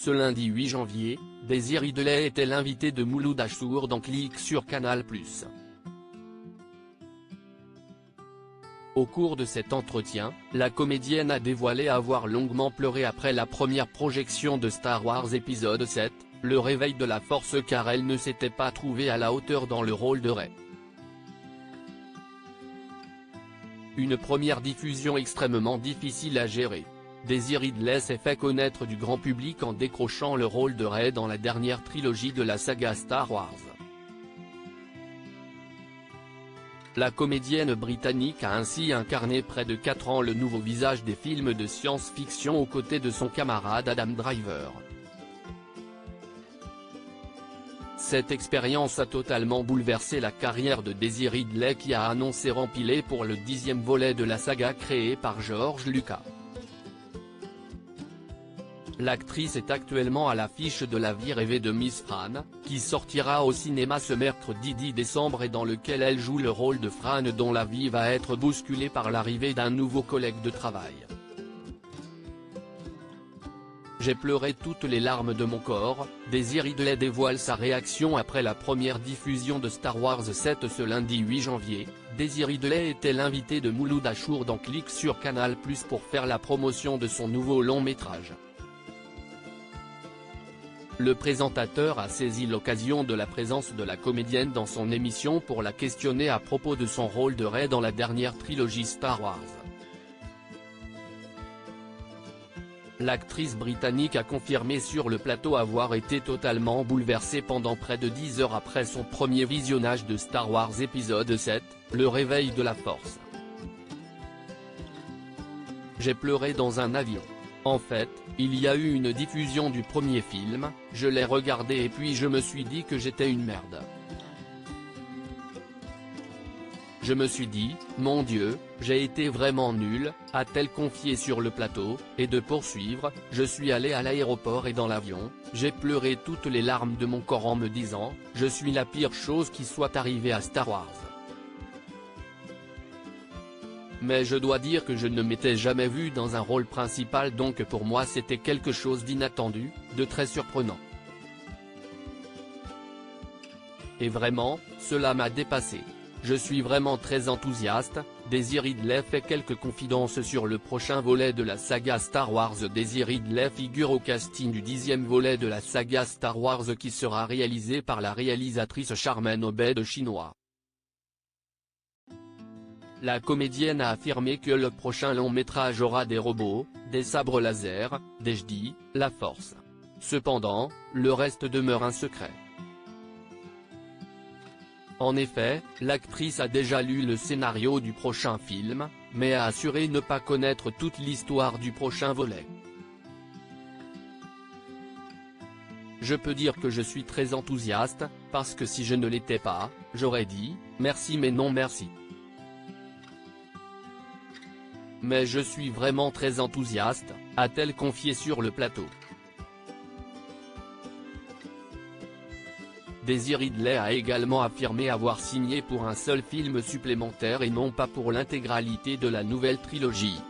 Ce lundi 8 janvier, Daisy Ridley était l'invitée de Mouloud Achour dans Click sur Canal+. Au cours de cet entretien, la comédienne a dévoilé avoir longuement pleuré après la première projection de Star Wars épisode 7, le réveil de la Force, car elle ne s'était pas trouvée à la hauteur dans le rôle de Rey. Une première diffusion extrêmement difficile à gérer. Daisy Ridley s'est fait connaître du grand public en décrochant le rôle de Rey dans la dernière trilogie de la saga Star Wars. La comédienne britannique a ainsi incarné près de 4 ans le nouveau visage des films de science-fiction aux côtés de son camarade Adam Driver. Cette expérience a totalement bouleversé la carrière de Daisy Ridley, qui a annoncé rempiler pour le 10e volet de la saga créée par George Lucas. L'actrice est actuellement à l'affiche de La vie rêvée de Miss Fran, qui sortira au cinéma ce mercredi 10 décembre et dans lequel elle joue le rôle de Fran dont la vie va être bousculée par l'arrivée d'un nouveau collègue de travail. J'ai pleuré toutes les larmes de mon corps, Daisy Ridley dévoile sa réaction après la première diffusion de Star Wars 7 ce lundi 8 janvier. Daisy Ridley était l'invitée de Mouloud Achour dans Click sur Canal+ pour faire la promotion de son nouveau long métrage. Le présentateur a saisi l'occasion de la présence de la comédienne dans son émission pour la questionner à propos de son rôle de Rey dans la dernière trilogie Star Wars. L'actrice britannique a confirmé sur le plateau avoir été totalement bouleversée pendant près de 10 heures après son premier visionnage de Star Wars épisode 7, le réveil de la Force. J'ai pleuré dans un avion. En fait, il y a eu une diffusion du premier film, je l'ai regardé et puis je me suis dit que j'étais une merde. Je me suis dit, mon Dieu, j'ai été vraiment nul, a-t-elle confié sur le plateau, et de poursuivre, je suis allé à l'aéroport et dans l'avion, j'ai pleuré toutes les larmes de mon corps en me disant, je suis la pire chose qui soit arrivée à Star Wars. Mais je dois dire que je ne m'étais jamais vu dans un rôle principal, donc pour moi c'était quelque chose d'inattendu, de très surprenant. Et vraiment, cela m'a dépassé. Je suis vraiment très enthousiaste. Daisy Ridley fait quelques confidences sur le prochain volet de la saga Star Wars. Daisy Ridley figure au casting du 10e volet de la saga Star Wars qui sera réalisé par la réalisatrice Charmaine Obed chinois. La comédienne a affirmé que le prochain long métrage aura des robots, des sabres laser, des Jedi, la Force. Cependant, le reste demeure un secret. En effet, l'actrice a déjà lu le scénario du prochain film, mais a assuré ne pas connaître toute l'histoire du prochain volet. Je peux dire que je suis très enthousiaste, parce que si je ne l'étais pas, j'aurais dit, merci mais non merci. Mais je suis vraiment très enthousiaste, a-t-elle confié sur le plateau. Daisy Ridley a également affirmé avoir signé pour un seul film supplémentaire et non pas pour l'intégralité de la nouvelle trilogie.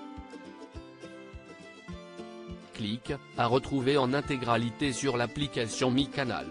Click, à retrouver en intégralité sur l'application Mi Canal.